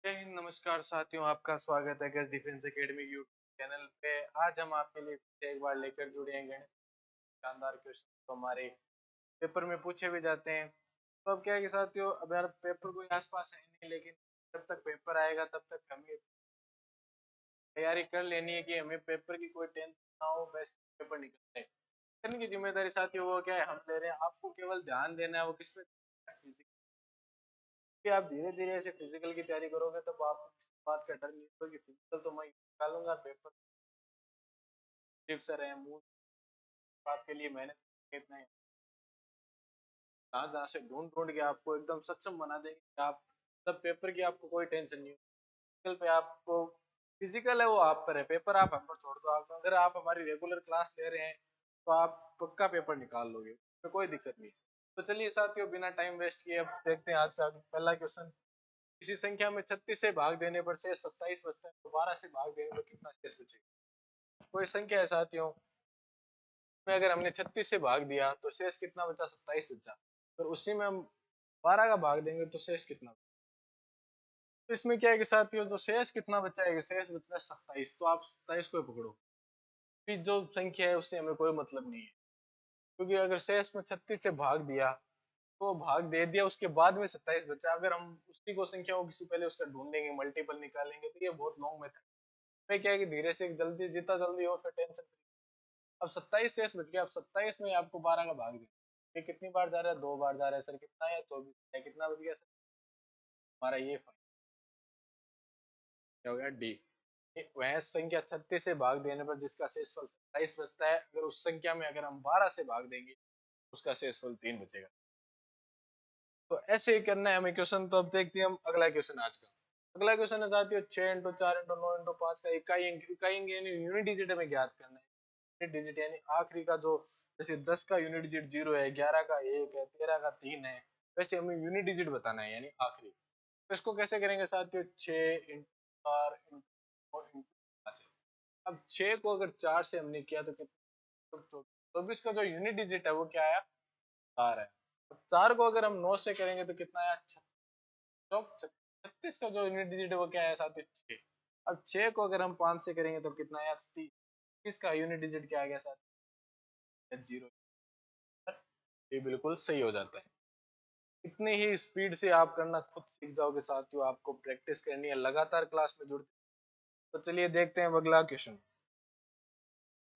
जय हिंद, नमस्कार साथियों, आपका स्वागत है gas defence academy YouTube channel पे। आज हम आपके लिए फिर से एक बार लेकर जुड़े हैं गणित शानदार क्वेश्चन तो हमारे पेपर में पूछे भी जाते हैं। तो अब क्या है कि साथियों, अब यार पेपर कोई आसपास है नहीं, लेकिन जब तक पेपर आएगा तब तक हमें तैयारी कर लेनी है कि हमें पेपर की कोई टेंशन ना हो, बस पेपर निकल जाए। करने की जिम्मेदारी साथियों वो क्या है, हम ले रहे हैं। आपको केवल ध्यान देना है वो किस पे, कि आप धीरे धीरे ऐसे फिजिकल की तैयारी करोगे तब आपको किसी बात का डर नहीं होगा कि फिजिकल तो मैं निकालूंगा, पेपर टिप्स रहे मूव आपके लिए मेहनत इतना है, जहाँ जहाँ से ढूंढ ढूंढ के आपको एकदम सक्षम बना देंगे कि आप तब पेपर की आपको कोई टेंशन नहीं हो। फिजिकल पे आपको, फिजिकल है वो आप पर है, पेपर आप हम पर छोड़ दो। आप अगर आप हमारी रेगुलर क्लास ले रहे हैं तो आप पक्का पेपर निकाल लोगे, तो कोई दिक्कत नहीं। तो चलिए साथियों, बिना टाइम वेस्ट किए अब देखते हैं आज का पहला क्वेश्चन। किसी संख्या में 36 से भाग देने पर शेष 27 बचता है, तो 12 से भाग देने पर कितना शेष बचेगा। कोई संख्या है साथियों, में अगर हमने 36 से भाग दिया तो शेष कितना बचा, 27 बचा। और उसी में हम 12 का भाग देंगे तो शेष कितना बचा। तो इसमें क्या है कि साथियों, जो शेष कितना बचा है, शेष बचा है 27, तो आप 27 को ही पकड़ो। फिर जो संख्या है उससे हमें कोई मतलब नहीं है, क्योंकि अगर शेष में 36 से भाग दिया तो भाग दे दिया, उसके बाद में 27 बचा। अगर हम उसी को संख्या को किसी पहले उसका ढूंढेंगे, मल्टीपल निकालेंगे, तो ये बहुत लॉन्ग मेथड में क्या है कि धीरे से जल्दी, जितना जल्दी हो फिर टेंशन। अब 27 शेष बच गया, अब 27 में आपको 12 का भाग देना। ये कितनी बार जा रहा है, 2 बार जा रहा है सर, कितना है 24 है, कितना बच गया सर हमारा, ये क्या हो गया डी। वह संख्या 36 से भाग देने पर जिसका शेषफल 27 बचता है, अगर उस संख्या में अगर हम 12 से भाग देंगे उसका शेषफल 3 बचेगा। तो ऐसे ही करना है हमें क्वेश्चन। तो अब देखते हैं हम अगला क्वेश्चन आज का। अगला क्वेश्चन है साथियों 6 इंटू 4 इंटू 9 इंटू 5 का इकाई इकाई यानी यूनिट डिजिट हमें ज्ञात करना है। यूनिट डिजिट यानी आखिरी का जो, जैसे 10 का यूनिट डिजिट 0 है, 11 का 1 है, 13 का 3 है, वैसे हमें यूनिट डिजिट बताना है यानी आखिरी। तो इसको कैसे करेंगे साथियों, 6 इंटू 4 इंटू 5। अब 6 को अगर 4 से हमने किया तो कितना, तो 24 का जो यूनिट डिजिट है वो क्या आया, 4 है। अब 4 को अगर हम 9 से करेंगे तो कितना आया, 36 का जो यूनिट डिजिट है वो क्या आया साथियों, 6। अब 6 को अगर हम 5 से करेंगे तो कितना आया, 30। इसका यूनिट डिजिट क्या आ गया साथियों, 0। ये बिल्कुल सही हो जाता है। इतनी ही स्पीड से आप करना खुद सीख जाओगे साथियों, आपको प्रैक्टिस करनी है लगातार क्लास में जुड़ते। तो चलिए देखते हैं अगला क्वेश्चन।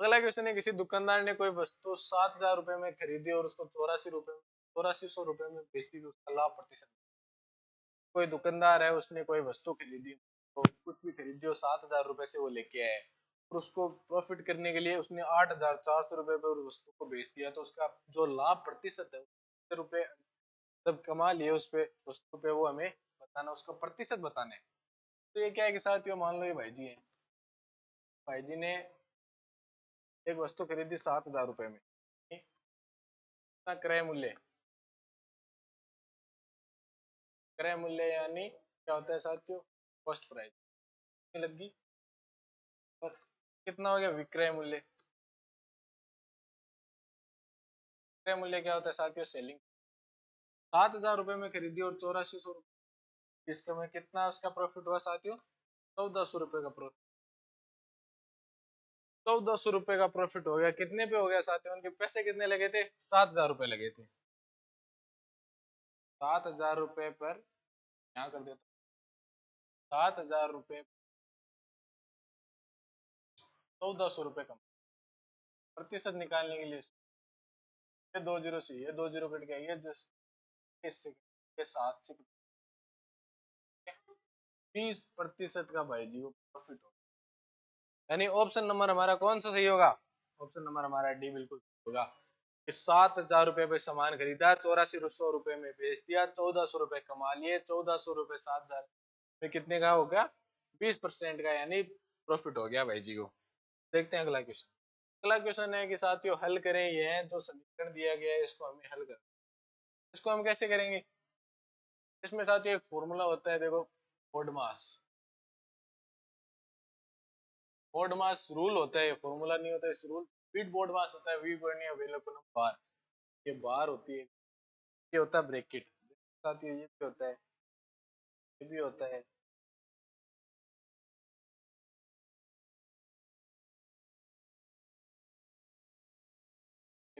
अगला क्वेश्चन है, किसी दुकानदार ने कोई वस्तु 7,000 रुपए में खरीदी और उसको 8400 रुपए में बेच दी, तो उसका लाभ प्रतिशत। कोई दुकानदार है, उसने कोई वस्तु खरीदी, तो कुछ भी खरीदी हो, 7,000 रुपए से वो लेके आया है, और उसको प्रॉफिट करने के लिए उसने 8,400 रुपए पे उस वस्तु को बेच दिया, तो उसका जो लाभ प्रतिशत है, रुपए जब कमा लिए उस पे वस्तु पे, वो हमें बताना, उसका प्रतिशत बताना है। तो ये क्या है कि साथियों, मान लो ये भाई जी है, भाई जी ने एक वस्तु खरीदी 7,000 रुपए में, कितना क्रय मूल्य, क्रय मूल्य यानी क्या होता है साथियों, कॉस्ट प्राइस लगी। और कितना हो गया विक्रय मूल्य, विक्रय मूल्य क्या होता है साथियों, सेलिंग। 7,000 रुपए में खरीदी और 8400 रुपए, इसका में कितना उसका प्रॉफिट हुआ साथियों, 1,400 रुपए का प्रॉफिट। 1,400 रुपए का प्रॉफिट हो गया, कितने पे हो गया साथियों, उनके पैसे कितने लगे थे, 7,000 रुपए लगे थे। 7,000 रुपए पर यहाँ कर देता, 7,000 रुपए 1,400 रुपए कम। प्रतिशत निकालने के लिए ये 2 जीरो से, ये 2 जीरो कट गया, ये जो इससे, ये 7 से 30% का भाई जी वो प्रॉफिट होगा। यानी ऑप्शन नंबर हमारा कौन सा सही होगा, ऑप्शन नंबर हमारा डी बिल्कुल सही होगा। 7,000 रुपए पे सामान खरीदा, 8400 रुपए में बेच दिया, 1,400 रुपए कमा लिए, 1,400 रुपए 7,000 में कितने का हो गया, 20% का, यानी प्रॉफिट हो गया भाई जी को। देखते हैं अगला क्वेश्चन। अगला क्वेश्चन है कि साथियों हल करें, ये है जो समीकरण दिया गया है इसको हमें हल करना। इसको हम कैसे करेंगे, इसमें साथियों एक फॉर्मूला होता है, देखो बोडमास, बोडमास रूल होता है, फॉर्मूला नहीं होता है, इस रूल स्पीड बोडमास होता है, वी वर्नियर वेलोकुलम बार। ये बार होती है, ये होता है ब्रैकेट साथियों, ये भी होता है, ये भी होता है,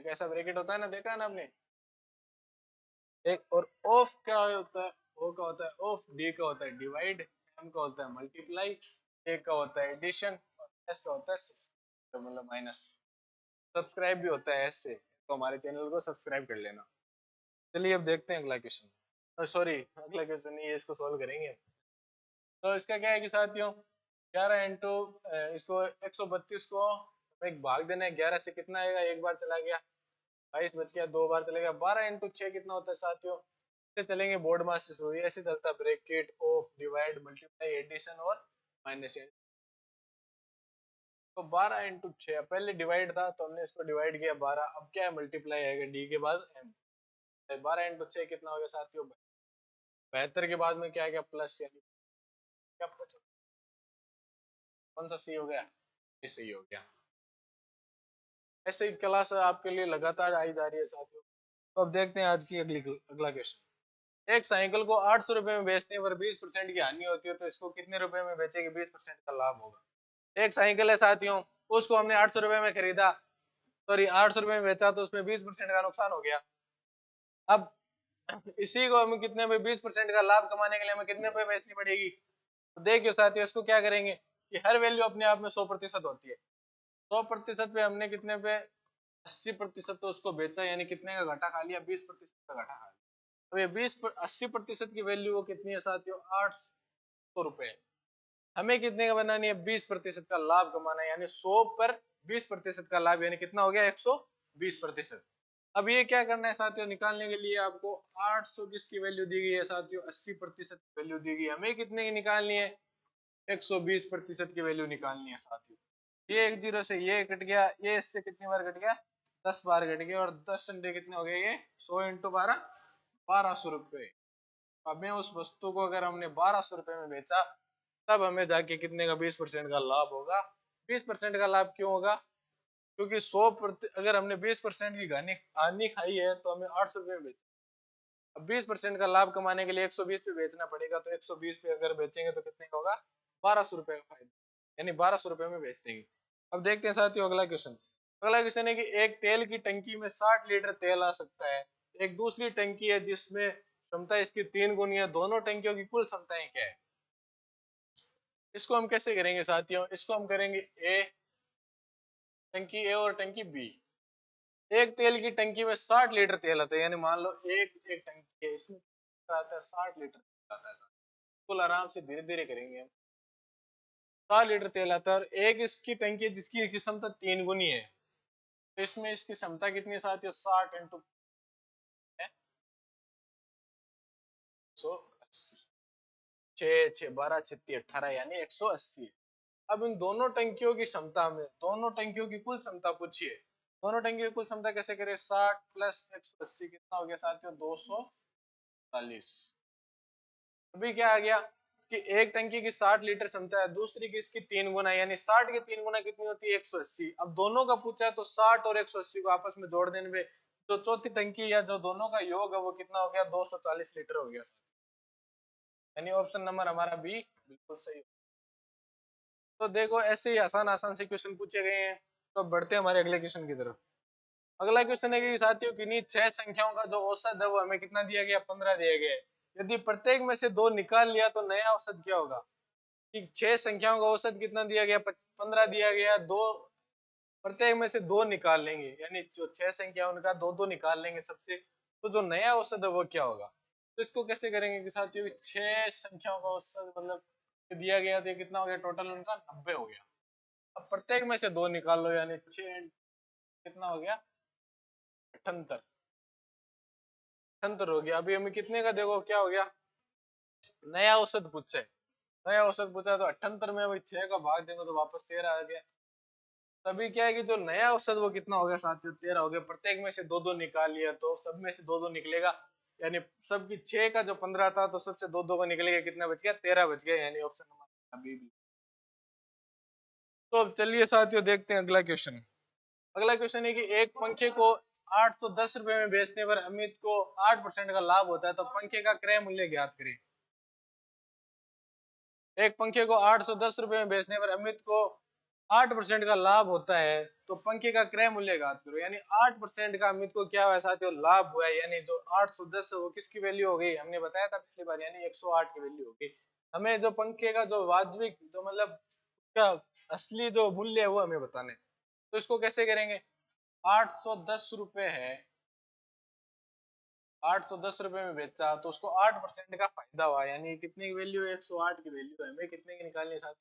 एक ऐसा ब्रैकेट होता है ना, देखा है ना आपने। एक और ऑफ क्या होता है, ओ का होता है ऑफ, डी का होता है डिवाइड, एम का होता है मल्टीप्लाई, ए का होता है एडिशन, और एस का होता है तो मतलब माइनस। सब्सक्राइब भी होता है एस से, तो हमारे चैनल को सब्सक्राइब कर लेना। चलिए अब देखते हैं अगला क्वेश्चन, सॉरी अगला क्वेश्चन नहीं है, इसको सॉल्व करेंगे। तो इसका क्या है कि साथियों 11 इंटू इसको 132 को एक भाग देना है 11 से, कितना आएगा, एक बार चला गया, 22 बच गया, दो बार चलेगा, 12 इंटू 6 कितना होता है साथियों। ऐसे चलेंगे बोर्ड मास से शुरू, ऐसे चलता है bracket of divide multiply addition और माइनस। तो 12 इंटू 6, पहले डिवाइड था तो हमने इसको डिवाइड किया 12, अब क्या है मल्टीप्लाई आएगा डी के बाद एम। 12 इंटू 6 कितना हो गया साथियों, 72 के बाद में क्या आ गया प्लस, यानी क्या 75। कौन सा सही हो गया, ये सही हो गया। ऐसे ही क्लास आपके लिए लगातार आई जा रही है साथियों। तो अब देखते हैं आज की अगला क्वेश्चन। एक साइकिल को 800 रुपए में बेचने पर 20% की हानि होती है, तो इसको कितने रुपए में बेचेंगे 20% का लाभ होगा। एक साइकिल है साथियों, उसको हमने 800 रुपए में खरीदा, सॉरी 800 रुपए में बेचा, तो उसमें 20% का नुकसान हो गया। अब इसी को हमें कितने पे 20% का लाभ कमाने के लिए हमें कितने पे बेचनी पड़ेगी। तो देखियो साथियों, इसको क्या करेंगे कि हर वैल्यू अपने आप में 100% होती है। 100% पे हमने कितने पे 80% तो उसको बेचा, यानी कितने का घाटा खा लिया, 20% का घाटा खा लिया। तो ये 80% की वैल्यू वो कितनी है साथियों, 800 रुपए। हमें कितने का बनानी है, 20% का लाभ कमाना है, यानी 100 पर 20% का लाभ, यानी कितना हो गया 120%। अब ये क्या करना है साथियों, निकालने के लिए आपको 800 किसकी वैल्यू दी गई है साथियों, 80% की वैल्यू दी गई है, हमें कितने की निकालनी है, 120% की वैल्यू निकालनी है साथियों। ये एक जीरो से ये कट गया, ये इससे कितनी बार कट गया, 10 बार कट गया, और 10 अंडे कितने हो गए, ये 100 इंटू 12, 1200 रुपए। हमें उस वस्तु को अगर हमने 1200 रुपए में बेचा, तब हमें जाके कितने का 20% का लाभ होगा। 20% का लाभ क्यों होगा, क्योंकि 100 अगर हमने 20% की हानि खाई है तो हमें 800 रुपए में बेचा। अब 20% का लाभ कमाने के लिए 120 पे बेचना पड़ेगा, तो 120 पे अगर बेचेंगे तो कितने का होगा, 1200 रुपए का फायदा, यानी 1200 रुपए में बेच देंगे। अब देखते हैं साथियों अगला क्वेश्चन। अगला क्वेश्चन है कि एक तेल की टंकी में 60 लीटर तेल आ सकता है, एक दूसरी टंकी है जिसमें क्षमता इसकी 3 गुनी है, दोनों टंकियों की कुल क्षमताएं क्या है। इसको हम कैसे करेंगे साथियों, इसको हम करेंगे टंकी ए और टंकी बी। एक तेल की टंकी में 60 लीटर तेल आता है, यानी मान लो एक टंकी है, इसमें आता है 60 लीटर आता है। बिल्कुल आराम से धीरे धीरे करेंगे हम। 60 लीटर तेल आता है, और एक इसकी टंकी है जिसकी क्षमता 3 गुनी है, तो इसमें इसकी क्षमता कितनी है साथियों, 60 इंटू 180, 6 6 12 36 18, यानी 180। अब इन दोनों टंकियों की क्षमता में, दोनों टंकियों की कुल क्षमता पूछिए, दोनों टंकियों की कुल क्षमता कैसे करें, 60 प्लस 180 कितना हो गया साथियों, 240। अभी क्या आ गया कि एक टंकी की 60 लीटर क्षमता है, दूसरी की इसकी 3 गुना, यानी 60 की 3 गुना कितनी होती है, 180। अब दोनों का पूछा है तो 60 और 180 को आपस में जोड़ देने में जो चौथी टंकी या जो दोनों का योग है वो कितना हो गया, 240 लीटर हो गया, यानी ऑप्शन नंबर हमारा बी बिल्कुल सही। तो देखो ऐसे ही आसान आसान से क्वेश्चन पूछे गए हैं। तो बढ़ते हैं हमारे अगले क्वेश्चन की तरफ। अगला क्वेश्चन है कि साथियों किन्हीं 6 संख्याओं का जो औसत है वो हमें कितना दिया गया, 15 दिया गया है। यदि प्रत्येक में से 2 निकाल लिया तो नया औसत क्या होगा। कि 6 संख्याओं का औसत कितना दिया गया, 15 दिया गया, दो प्रत्येक में से 2 निकाल लेंगे, यानी जो 6 संख्या उनका 2 2 निकाल लेंगे सबसे, तो जो नया औसत है वो क्या होगा। तो इसको कैसे करेंगे कि साथियों 6 संख्याओं का औसत मतलब दिया गया, तो कितना हो गया टोटल उनका, 90 हो गया। अब प्रत्येक में से 2 निकाल लो, यानी 6 कितना हो गया, 78 78 हो गया। अभी हमें कितने का देखो क्या हो गया, नया औसत पूछा है, नया औसत पूछा है, तो 78 में अभी 6 का भाग देंगे तो वापस 13 आ गया। तभी क्या है कि जो नया औसत वो कितना हो गया साथियों, 13 हो गया। प्रत्येक में से 2 2 निकाल लिया तो सब में से 2 2 निकलेगा, यानी सबकी 6 का जो 15 था तो सबसे 2 2 को निकलेगा, कितना बच गया, 13 बच गया, यानी ऑप्शन नंबर बी। तो अब चलिए साथियों देखते हैं अगला क्वेश्चन। अगला क्वेश्चन है कि एक पंखे को 810 रुपए में बेचने पर अमित को 8% का लाभ होता है, तो पंखे का क्रय मूल्य ज्ञात करें। एक पंखे को 810 रुपए में बेचने पर अमित को 8% का लाभ होता है तो पंखे का क्रय मूल्य ज्ञात करो। यानी 8% का अमित को क्या हुआ साथियों, लाभ हुआ है। यानी जो 810 वो किसकी वैल्यू हो गई, हमने बताया था पिछली बार, यानी 108 की वैल्यू हो गई। हमें जो पंखे का जो वास्तविक जो मतलब क्या असली जो मूल्य है वो हमें बताना है। तो इसको कैसे करेंगे, 810 रुपए है, 810 रुपए में बेचा तो उसको 8% का फायदा हुआ, यानी कितने की वैल्यू है, 108 की वैल्यू है। हमें कितने की निकालनी है,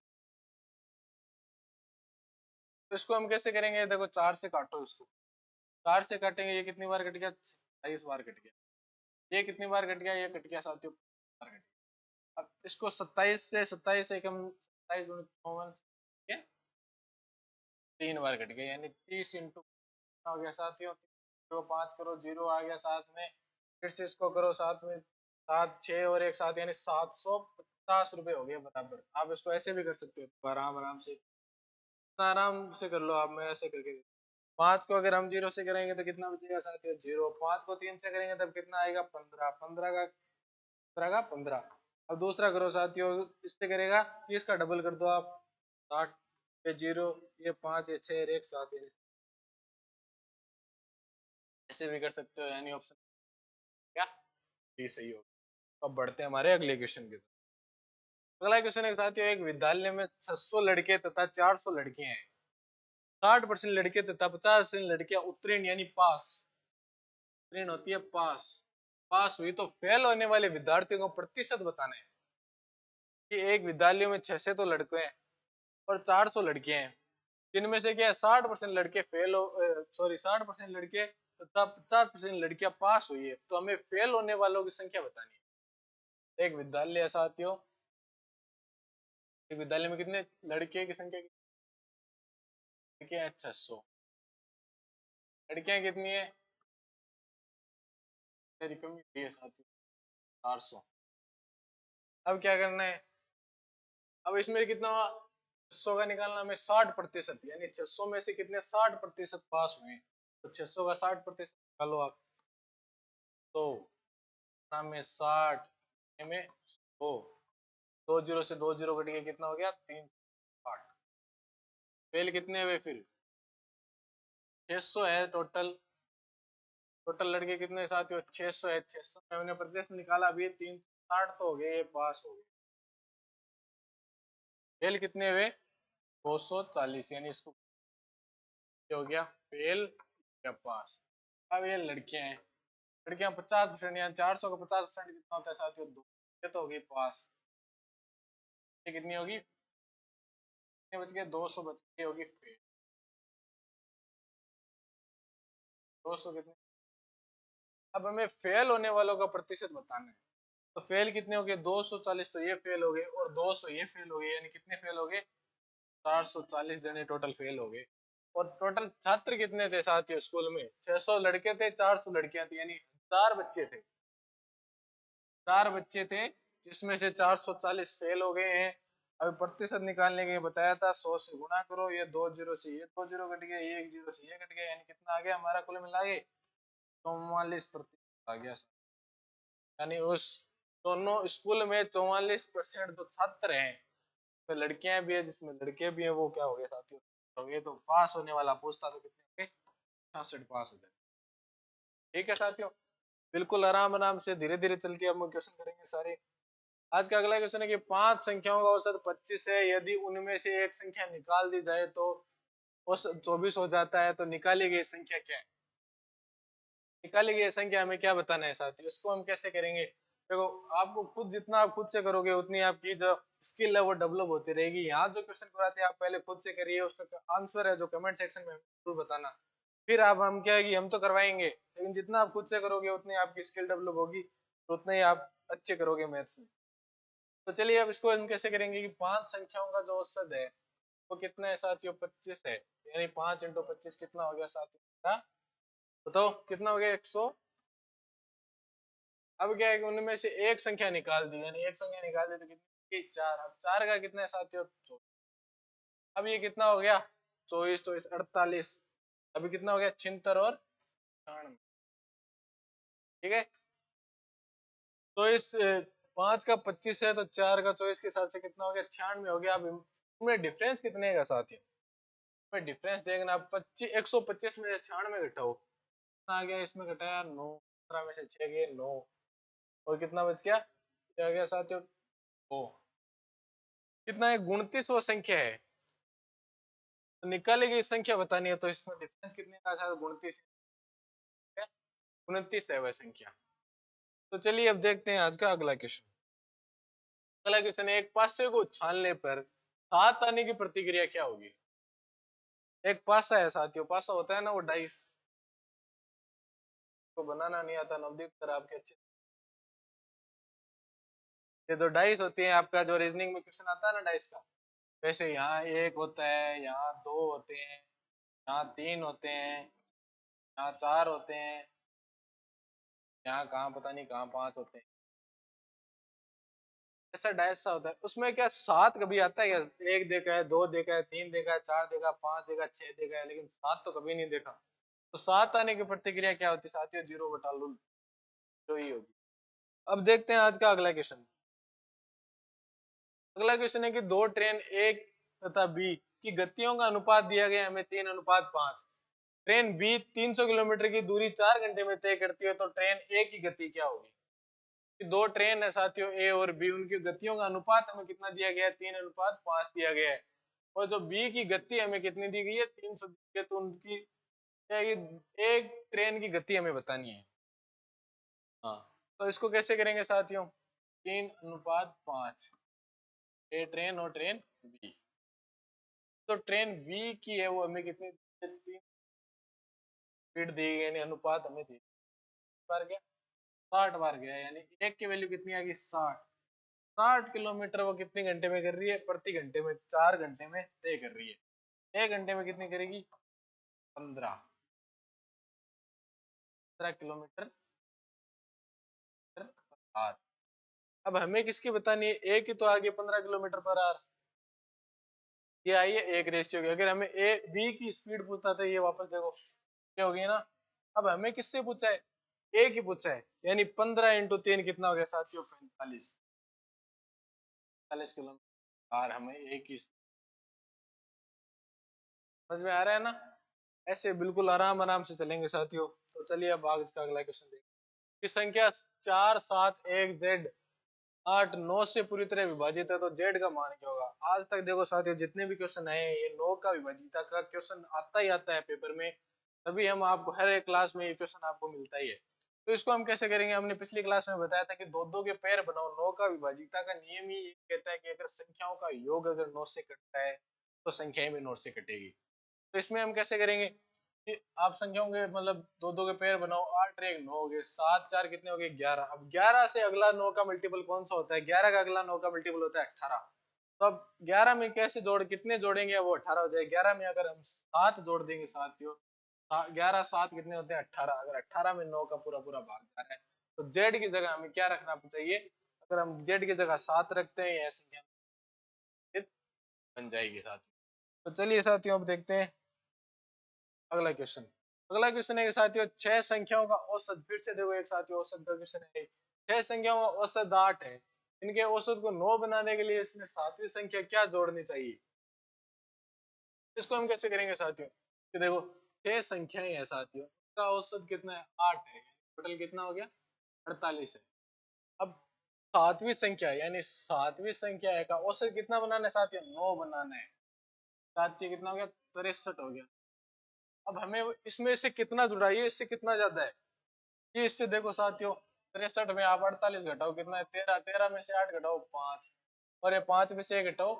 तो इसको हम कैसे करेंगे, देखो 4 से काटो इसको, 4 से काटेंगे, ये कितनी बार कट गया, 27 बार कट गया। ये कितनी बार कट गया, ये कट गया साथियों, बार कट गया। अब इसको 27 से 27 एक हम 27 दूनी 54 3 बार कट गया, यानी 30 इंटू हो गया साथियों। तो 5 करो, जीरो आ गया साथ में, फिर से इसको करो साथ में, 7 6 और एक साथ, यानी 750 रुपए हो गए बराबर। आप इसको ऐसे भी कर सकते हो, आराम आराम से, आराम से कर लो आप, मैं ऐसे करके 5 को अगर हम 0 से करेंगे तो कितना बचेगा साथियों, 0। 5 को 3 से करेंगे तब कितना आएगा, 15। 15 अब दूसरा करो साथियों, इससे करेगा 30 का डबल कर दो आप, 60 ये 0, ये 5, ये 6 और एक 7, ऐसे भी कर सकते हो, यानी ऑप्शन क्या ये सही होगा। तो अब बढ़ते हैं हमारे अगले क्वेश्चन की तरफ। अगला क्वेश्चन है साथियों, एक विद्यालय में 600 लड़के तथा 400 लड़कियां हैं। 60% लड़के तथा 50% लड़कियां उत्तीर्ण यानी पास, उत्तीर्ण होती है पास, पास हुई तो फेल होने वाले विद्यार्थियों को प्रतिशत बताना है। कि एक विद्यालय में 600 तो लड़के हैं और 400 लड़कियां हैं, जिनमें से क्या है 60% लड़के फेल हो, सॉरी 60% लड़के तथा 50% लड़कियां पास हुई है, तो हमें फेल होने वालों की संख्या बतानी है। एक विद्यालय है साथियों, एक विद्यालय में कितने लड़के की संख्या, लड़कियां है 600, लड़कियां कितनी है, मेरी कमी है साथियों 400। अब क्या करना है, अब इसमें कितना 600 का निकालना, हमें 60%, यानी 600 में से कितने 60% पास हुए, तो 600 का 60% निकालो आप, तो में 60 में 100, 2 जीरो से 2 जीरो कट गया, कितना हो गया 360। फेल कितने हुए फिर, 600 है टोटल, टोटल लड़के कितने साथियों 600 है, 600 में हमने प्रतिशत निकाला, अभी 360 तो हो गए, ये पास हो गए। फेल कितने हुए 240, यानी इसको हो गया फेल या पास। अब ये लड़कियां हैं, लड़कियां 50%, यानी 400 का 50% कितना होता है साथियों, 2, ये तो होगी पास। ये कितनी होगी, कितने बच गए 200 बच गई, होगी फेल। 200 कितने, अब हमें फेल होने वालों का प्रतिशत बताना है। तो फेल कितने हो गए 240, तो ये फेल हो गए, और 200 ये फेल हो गए, यानी कितने फेल हो गए 440 जने टोटल फेल हो गए। और टोटल छात्र कितने थे साथियों स्कूल में, 600 लड़के थे, 400 लड़कियां थी, यानी 4 बच्चे थे, 4 बच्चे थे, जिसमें से 440 फेल हो गए हैं। अभी प्रतिशत निकालने के लिए बताया था, 100 से गुणा करो, ये 2 जीरो से ये 2 जीरो कट गया, ये 1 जीरो से ये कट गया, यानी कितना आ गया हमारा कुल मिला के 44% आ गया। यानी उस दोनों स्कूल में 44% जो छात्र हैं, तो लड़कियां भी है जिसमें लड़के भी हैं, वो क्या हो गए साथियों, तो ये तो पास होने वाला पूछता तो कितने हो गए 66 पास हो जाए। ठीक है साथियों, बिल्कुल आराम आराम से धीरे धीरे चल के हम क्वेश्चन करेंगे सारे। आज का अगला क्वेश्चन है कि 5 संख्याओं का औसत 25 है, यदि उनमें से एक संख्या निकाल दी जाए तो औसत 24 हो जाता है, तो निकाली गई संख्या क्या है। निकाली गई संख्या हमें क्या बताना है साथियों, इसको हम कैसे करेंगे, देखो आपको खुद जितना आप खुद से करोगे उतनी आपकी जो स्किल है वो डेवलप होती रहेगी। यहाँ जो क्वेश्चन कराते हैं आप पहले खुद से करिए, उसका आंसर है जो कमेंट सेक्शन में जरूर बताना, फिर आप हम क्या है कि हम तो करवाएंगे, लेकिन जितना आप खुद से करोगे उतनी आपकी स्किल डेवलप होगी, तो उतना ही आप अच्छे करोगे मैथ्स में। तो चलिए अब इसको हम कैसे करेंगे कि 5 संख्याओं का जो औसत है वो कितना है साथियों 25 है, यानी 5 इंटू 25 कितना हो गया साथियों, बताओ कितना हो गया 100। अब क्या है कि उनमें से एक संख्या निकाल दी, यानी एक संख्या निकाल दी तो कितनी 4, अब 4 का कितना है साथियों 24। अब ये कितना हो गया 24 24 48, अभी कितना हो गया 76 और 96। ठीक है, तो इस 5 का 25 है तो 4 का 24 के हिसाब से कितना हो गया 96 हो गया। अब इनमें डिफरेंस कितने का साथियों, में डिफरेंस देखना 25 125 में से 96 घटाओ, कितना आ गया इसमें घटाया 9, 15 में से 6 गए 9, और कितना बच गया, क्या गया साथियों 2। कितना है 29वां संख्या है, तो निकालेगी इस संख्या बतानी है, तो इसमें डिफरेंस कितने का था 29, 29 है वह संख्या। तो चलिए अब देखते हैं आज का अगला क्वेश्चन। अगला क्वेश्चन है एक पासे को उछालने पर 7 आने की प्रतिक्रिया क्या होगी। एक पासा है साथियों, पासा होता है ना वो डाइस, को बनाना नहीं आता नवदीप सर आपके अच्छे, ये जो डाइस होती है आपका जो रीजनिंग में क्वेश्चन आता है ना डाइस का, वैसे यहाँ एक होता है, यहाँ 2 होते हैं, यहाँ 3 होते हैं, यहाँ 4 होते हैं, यहाँ कहाँ पता नहीं कहाँ 5 होते हैं, ऐसा डाइस सा होता है। उसमें क्या 7 कभी आता है क्या, एक देखा है, 2 देखा है, 3 देखा है, 4 देखा, 5 देखा, 6 देखा है, लेकिन 7 तो कभी नहीं देखा। तो 7 आने की प्रतिक्रिया क्या होती है साथियों, 0/रूल जो ही होगी। अब देखते हैं आज का अगला क्वेश्चन। अगला क्वेश्चन है कि दो ट्रेन ए तथा बी की गतियों का अनुपात दिया गया हमें 3:5। ट्रेन बी 300 किलोमीटर की दूरी 4 घंटे में तय करती है, तो ट्रेन ए की गति क्या होगी। दो ट्रेन है साथियों ए और बी, उनकी गतियों का अनुपात हमें कितना दिया गया है 3:5 दिया गया है, और जो बी की गति हमें कितनी दी गई है 300 दी गई है, तो उनकी क्या है, एक ट्रेन की गति हमें बतानी है। हाँ, तो इसको कैसे करेंगे साथियों, 3:5 ए ट्रेन और ट्रेन बी। तो ट्रेन बी की है वो हमें कितनी स्पीड दी गई, यानी अनुपात हमें दी बार गया 60 बार गया, यानी एक की वैल्यू कितनी आ गई 60। 60 किलोमीटर वो कितने घंटे में कर रही है, प्रति घंटे में 4 घंटे में तय कर रही है। 1 घंटे में कितनी करेगी 15 किलोमीटर पर आवर। अब हमें किसकी बतानी है, ए की तो आगे 15 किलोमीटर पर आवर, ये आई है एक रेशियो की। अगर हमें ए बी की स्पीड पूछता था, ये वापस देखो क्या हो गई ना। अब हमें किससे पूछा है, ए की पूछा है, यानी 15 × 3 कितना हो गया साथियों 45 किलोमीटर और हमें ए की समझ में आ रहा है ना। ऐसे बिल्कुल आराम आराम से चलेंगे साथियों। तो चलिए अब आगे का अगला क्वेश्चन देखिए कि संख्या 4 7 1 जेड 8 9 से पूरी तरह विभाजित है, तो जेड का मान क्या होगा। आज तक देखो साथियों जितने भी क्वेश्चन आए हैं, ये 9 का विभाजित का क्वेश्चन आता ही आता है पेपर में, तभी हम आपको हर एक क्लास में ये क्वेश्चन आपको मिलता ही है। तो इसको हम कैसे करेंगे, हमने पिछली क्लास में बताया था कि दो दो के पैर बनाओ। 9 का विभाजिता का नियम ही ये कहता है कि अगर संख्याओं का योग अगर 9 से कटता है तो संख्याएं भी 9 से कटेगी। तो इसमें हम कैसे करेंगे कि आप संख्याओं के मतलब दो दो के पेयर बनाओ, 8 और 1 9 हो गए, 7 4 कितने हो गए 11। अब 11 से अगला 9 का मल्टीपल कौन सा होता है, 11 का अगला 9 का मल्टीपल होता है 18। तो अब 11 में कैसे जोड़ कितने जोड़ेंगे वो 18 हो जाए। 11 में अगर हम 7 जोड़ देंगे साथियों, 11 7 कितने होते हैं 18। अगर 18 में 9 का पूरा पूरा भाग जा रहा है, तो जेड की जगह हमें क्या रखना चाहिए, अगर हम जेड की जगह 7 रखते हैं, यह संख्या बन जाएगी साथियों। तो चलिए साथियों अब देखते हैं अगला क्वेश्चन। अगला क्वेश्चन है साथियों 6 संख्याओं का औसत। फिर से देखो एक साथियों औसत का क्वेश्चन है। 6 संख्याओं का औसत 8 है, इनके औसत को 9 बनाने के लिए इसमें 7वीं संख्या क्या जोड़नी चाहिए। इसको हम कैसे करेंगे साथियों कि देखो 6 संख्याएं हैं साथियों, का औसत कितना है 8 है, टोटल कितना हो गया 48 है। अब 7वीं संख्या यानी 7वीं संख्या है का औसत कितना बनाना है साथियों 9 बनाना है। साथियों कितना हो गया 63 हो गया। अब हमें इसमें से कितना जुड़ा है, ये इससे कितना ज्यादा है, ये इससे देखो साथियों 63 में आप 48 घटाओ कितना है 13, 13 में से 8 घटाओ 5, और ये 5 में से 1 घटाओ,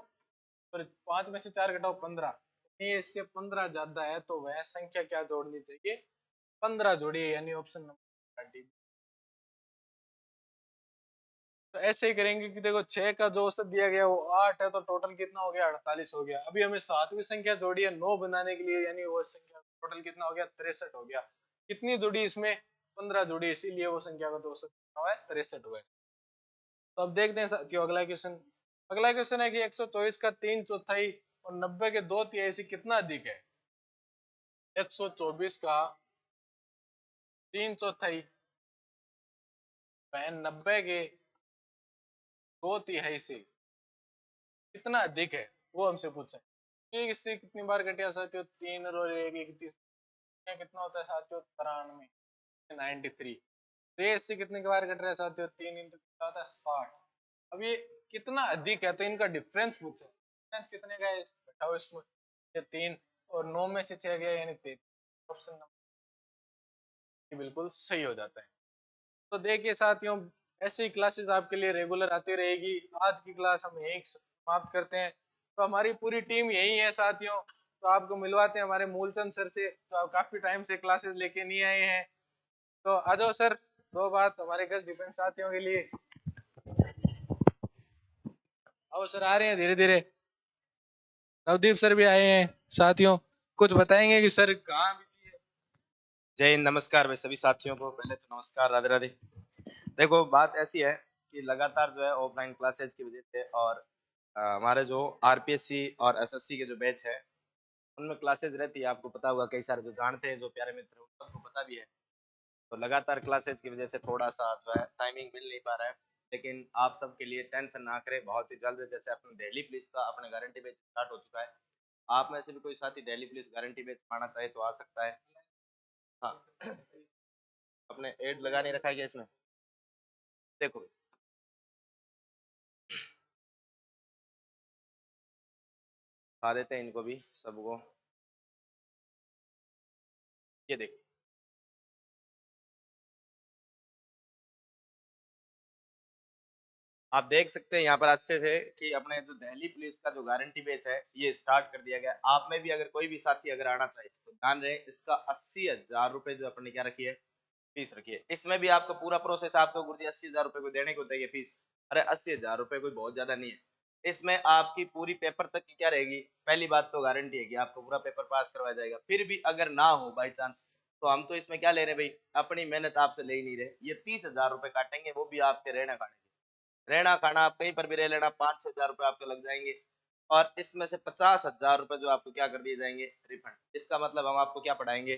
और 5 में से 4 घटाओ 15, ये इससे 15 ज्यादा है, तो वह संख्या क्या जोड़नी चाहिए 15 जोड़िए, यानी ऑप्शन नंबर डी। तो ऐसे ही करेंगे कि देखो 6 का जो औसत दिया गया वो 8 है, तो टोटल कितना हो गया 48 हो गया। अभी हमें 7वीं संख्या जोड़ी है 9 बनाने के लिए, यानी वो संख्या टोटल कितना हो गया 63 हो गया। कितनी जोड़ी इसमें 15 जोड़ी, इसीलिए वो संख्या का तो औसत कितना हुआ है 63 हुआ है। तो अब देखते हैं साथियों अगला क्वेश्चन। अगला क्वेश्चन है कि 124 का 3/4 और 90 के 2/3 से कितना अधिक है। 124 का 3/4 वह 90 के 2/3 से कितना अधिक है, वो हमसे पूछा है। ये किससे कितनी बार कटिया साथियों, 3 और 1 कितना होता है साथियों, 93, 93। ये इससे कितने बार कट रहा है साथियों, 3 इंटू कितना होता है 60। अब ये कितना अधिक है तो इनका डिफरेंस पूछो, डिफरेंस कितने का है बताओ इसमें। ये 3 और 9 में से 6 गया यानी 3। ऑप्शन नंबर बिल्कुल सही हो जाता है। तो देखिए साथियों, ऐसी क्लासेस आपके लिए रेगुलर आती रहेगी। आज की क्लास हम यही समाप्त करते हैं। तो हमारी पूरी टीम यही है साथियों। तो आपको मिलवाते हैं हमारे मूलचंद सर से, तो आप काफी टाइम से क्लासेस लेके नहीं आए हैं। तो आ जाओ सर, दो बात हमारे घर डिफेंस साथियों के लिए। आओ सर, आ रहे हैं धीरे धीरे। नवदीप सर भी आए हैं साथियों, कुछ बताएंगे कि सर कहाँ बिजी है। जय हिंद, नमस्कार भाई सभी साथियों को। पहले तो नमस्कार, राधे राधे। देखो बात ऐसी है कि लगातार जो है ऑफलाइन क्लासेज की वजह से और हमारे जो आरपीएससी और एसएससी के जो बैच है उनमें क्लासेज रहती है। आपको पता होगा, कई सारे जो जानते हैं, जो प्यारे मित्र हैं, उन सबको पता भी है। तो लगातार क्लासेज की वजह से थोड़ा सा जो है टाइमिंग मिल नहीं पा रहा है। लेकिन आप सबके लिए टेंशन ना करें, बहुत ही जल्द जैसे अपने दिल्ली पुलिस का अपने गारंटी बैच स्टार्ट हो चुका है। आप में से भी कोई साथी दिल्ली पुलिस गारंटी बैच पाना चाहे तो आ सकता है। हाँ, अपने एड लगा नहीं रखा है क्या इसमें? देखो खा देते हैं इनको भी सबको। ये देखो, आप देख सकते हैं यहाँ पर अच्छे से कि अपने जो दिल्ली पुलिस का जो गारंटी बैच है ये स्टार्ट कर दिया गया। आप में भी अगर कोई भी साथी अगर आना चाहे तो ध्यान रहे, इसका 80,000 रुपए जो अपने क्या रखी है, फीस रखी है। इसमें भी आपका पूरा प्रोसेस, आपको गुरुजी 80,000 रुपए को देने को होता है ये फीस। अरे 80,000 रुपए कोई बहुत ज्यादा नहीं है। इसमें आपकी पूरी पेपर तक की क्या रहेगी, पहली बात तो गारंटी है कि आपको पूरा पेपर पास करवाया जाएगा। फिर भी अगर ना हो बाई चांस, तो हम तो इसमें क्या ले रहे हैं भाई, अपनी मेहनत आपसे ले ही नहीं रहे। ये 30,000 रुपए काटेंगे, वो भी आपके रहने खाने, रहना खाना आप कहीं पर भी रह लेना, 5-6 हजार रुपए आपके लग जाएंगे। और इसमें से 50,000 रुपए जो आपको क्या कर दिए जाएंगे, रिफंड। इसका मतलब हम आपको क्या पढ़ाएंगे,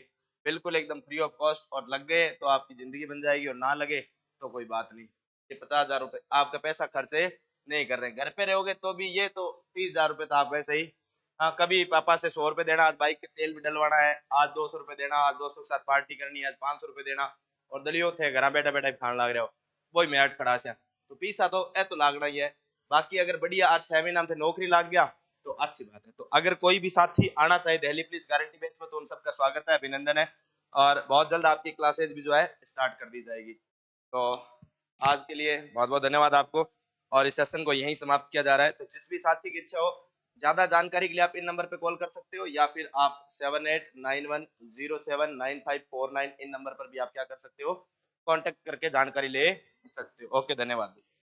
बिल्कुल एकदम फ्री ऑफ कॉस्ट। और लग गए तो आपकी जिंदगी बन जाएगी, और ना लगे तो कोई बात नहीं। ये 50,000 रुपए आपका पैसा खर्चे नहीं कर रहे। घर पे रहोगे तो भी ये तो 30,000 रुपए तो आप वैसे ही, हाँ, कभी पापा से 100 रुपए देना, आज बाइक के तेल भी डलवाना है, आज 200 रुपए देना, आज दोस्तों के साथ पार्टी करनी है, आज 500 रुपए देना, और दलियो थे घर बैठा बैठा खान लग रहे हो, वही मैं खड़ा से। तो पीसा तो ए तो लागना ही है। बाकी अगर बढ़िया आज 6 महीना में नौकरी लाग गया तो अच्छी बात है। तो अगर कोई भी साथी आना चाहे दिल्ली पुलिस गारंटी बैच में, तो उन सबका स्वागत है, अभिनंदन है। और बहुत जल्द आपकी क्लासेज भी जो है स्टार्ट कर दी जाएगी। तो आज के लिए बहुत बहुत धन्यवाद आपको, और इस सेशन को यहीं समाप्त किया जा रहा है। तो जिस भी साथी की इच्छा हो, ज्यादा जानकारी के लिए आप इन नंबर पे कॉल कर सकते हो, या फिर आप 7891079549 इन नंबर पर भी आप क्या कर सकते हो, कांटेक्ट करके जानकारी ले सकते हो। ओके, धन्यवाद।